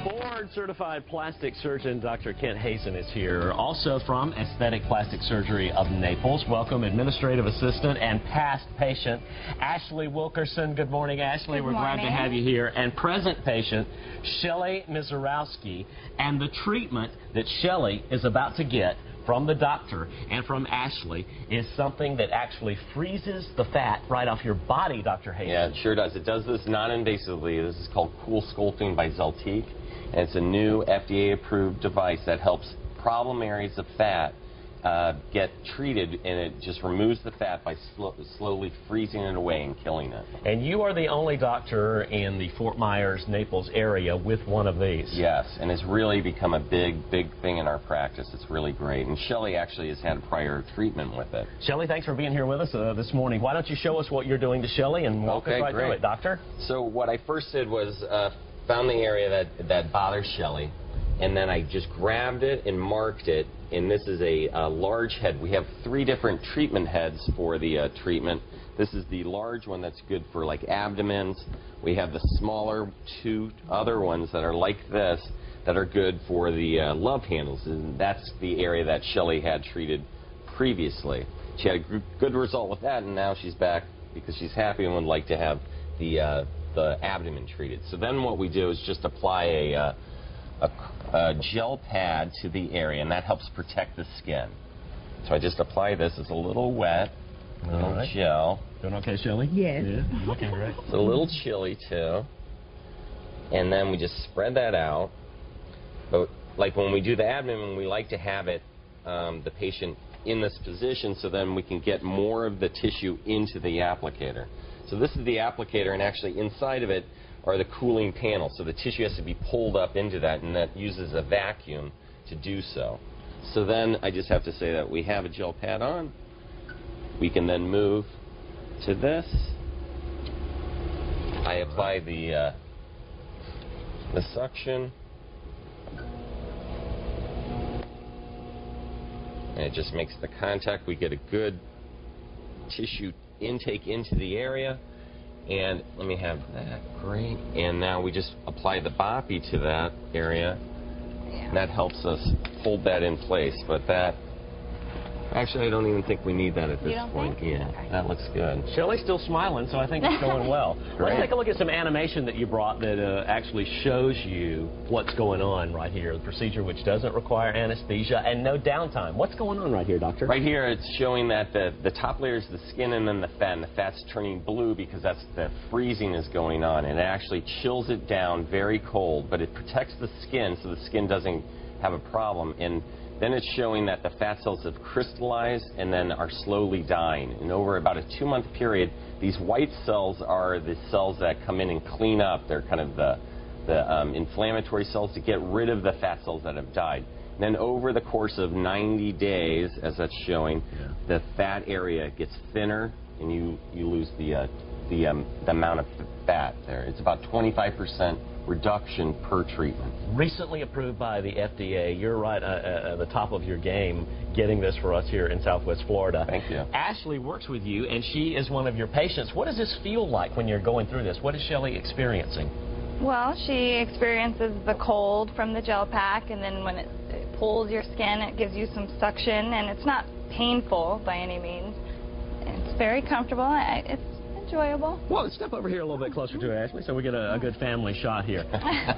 Board-certified plastic surgeon Dr. Kent Hasen is here, also from Aesthetic Plastic Surgery of Naples. Welcome, administrative assistant and past patient Ashley Wilkerson. Good morning, Ashley. We're glad to have you here. And present patient Shelly Mizarowski. And the treatment that Shelly is about to get from the doctor and from Ashley is something that actually freezes the fat right off your body, Dr. Hasen. Yeah, it sure does. It does this non-invasively. This is called CoolSculpting by Zeltique, and it's a new FDA-approved device that helps problem areas of fat get treated, and it just removes the fat by slowly freezing it away and killing it. And you are the only doctor in the Fort Myers, Naples area with one of these. Yes, and it's really become a big thing in our practice. It's really great. And Shelly actually has had prior treatment with it. Shelly, thanks for being here with us this morning. Why don't you show us what you're doing to Shelly and walk us right through it, doctor? So what I first did was found the area that bothers Shelly, and then I just grabbed it and marked it. And this is a large head. We have 3 different treatment heads for the treatment. This is the large one that's good for like abdomens. We have the smaller 2 other ones that are like this that are good for the love handles, and that's the area that Shelly had treated previously. She had a good result with that, and now she's back because she's happy and would like to have the abdomen treated. So then what we do is just apply a gel pad to the area, and that helps protect the skin. So I just apply this. It's a little wet, a little gel. Doing okay, Shelly? Yes. Yeah, looking great. It's a little chilly, too. And then we just spread that out. But like when we do the abdomen, we like to have it, the patient in this position, so then we can get more of the tissue into the applicator. So this is the applicator, and actually inside of it are the cooling panels. So the tissue has to be pulled up into that, and that uses a vacuum to do so. So then I just have to say that we have a gel pad on. We can then move to this. I apply the suction. And it just makes the contact. We get a good tissue intake into the area. And let me have that. Great. And now we just apply the boppy to that area. Yeah. And that helps us hold that in place. But that, actually, I don't even think we need that at this point. Yeah, okay. That looks good. Shelly's still smiling, so I think it's going well. Let's take a look at some animation that you brought that actually shows you what's going on right here. The procedure which doesn't require anesthesia and no downtime. What's going on right here, doctor? Right here, it's showing that the top layer is the skin and then the fat, and the fat's turning blue because that's the freezing is going on, and it actually chills it down very cold, but it protects the skin so the skin doesn't have a problem. And then it's showing that the fat cells have crystallized and then are slowly dying. And over about a 2-month period, these white cells are the cells that come in and clean up. They're kind of the inflammatory cells to get rid of the fat cells that have died. And then over the course of 90 days, as that's showing, the fat area gets thinner, and you lose the amount of fat there. It's about 25% reduction per treatment. Recently approved by the FDA. You're right at the top of your game getting this for us here in Southwest Florida. Thank you. Ashley works with you, and she is one of your patients. What does this feel like when you're going through this? What is Shelly experiencing? Well, she experiences the cold from the gel pack, and then when it pulls your skin, it gives you some suction, and it's not painful by any means. It's very comfortable. It's enjoyable. Well, step over here a little bit closer to Ashley so we get a good family shot here.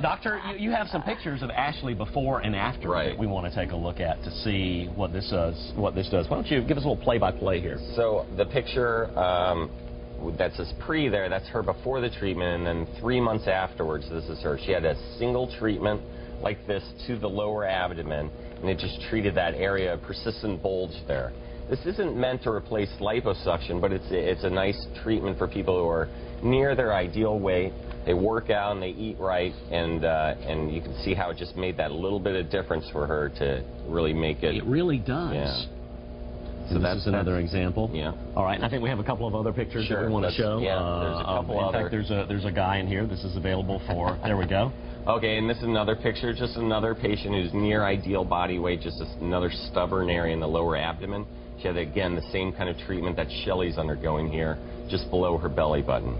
Doctor, you have some pictures of Ashley before and after that we want to take a look at to see what this does. Why don't you give us a little play-by-play here? So the picture that says pre there, that's her before the treatment, and then 3 months afterwards, this is her. She had a single treatment like this to the lower abdomen, and it just treated that area, a persistent bulge there. This isn't meant to replace liposuction, but it's a nice treatment for people who are near their ideal weight. They work out and they eat right, and you can see how it just made that little bit of difference for her to really make it. It really does. Yeah. So that's another example. Yeah. All right. And I think we have a couple of other pictures that we want to show. Yeah. There's a couple other. In fact, there's a guy in here. This is available for. There we go. Okay, and this is another picture. Just another patient who's near ideal body weight. Just another stubborn area in the lower abdomen. She had, again, the same kind of treatment that Shelly's undergoing here, just below her belly button.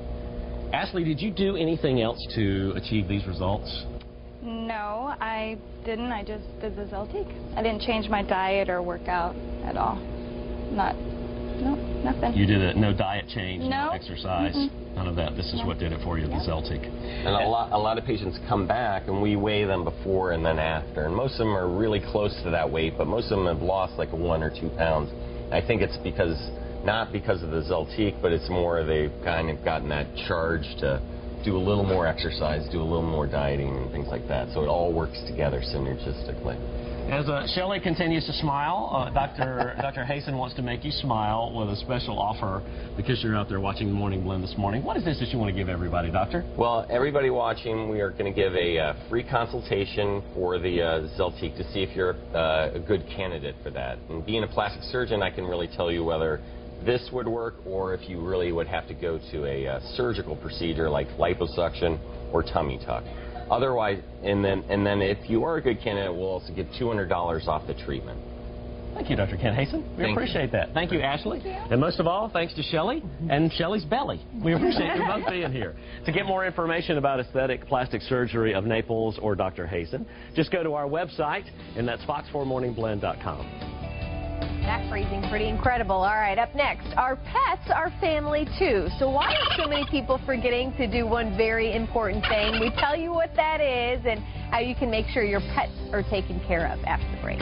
Ashley, did you do anything else to achieve these results? No, I didn't. I just did the Zeltique. I didn't change my diet or workout at all. No, nothing. You did it. No diet change, no No. exercise, none of that. This is what did it for you, the Zeltique. And a lot of patients come back, and we weigh them before and then after. And most of them are really close to that weight, but most of them have lost like 1 or 2 pounds. I think it's not because of the Zeltique, but it's more they've kind of gotten that charge to do a little more exercise, do a little more dieting, and things like that. So it all works together synergistically. As Shelley continues to smile, Dr. Hasen wants to make you smile with a special offer because you're out there watching the Morning Blend this morning. What is this that you want to give everybody, Doctor? Well, everybody watching, we are going to give a free consultation for the Zeltique to see if you're a good candidate for that. And being a plastic surgeon, I can really tell you whether this would work or if you really would have to go to a surgical procedure like liposuction or tummy tuck. Otherwise, and then if you are a good candidate, we'll also give $200 off the treatment. Thank you, Dr. Kent Hasen. We appreciate that. Thank you, Ashley. And most of all, thanks to Shelley and Shelley's belly. We appreciate you both being here. To get more information about aesthetic plastic surgery of Naples or Dr. Hasen, just go to our website, and that's fox4morningblend.com. That phrasing pretty incredible. All right, up next, our pets are family too. So why are so many people forgetting to do one very important thing? We tell you what that is and how you can make sure your pets are taken care of after the break.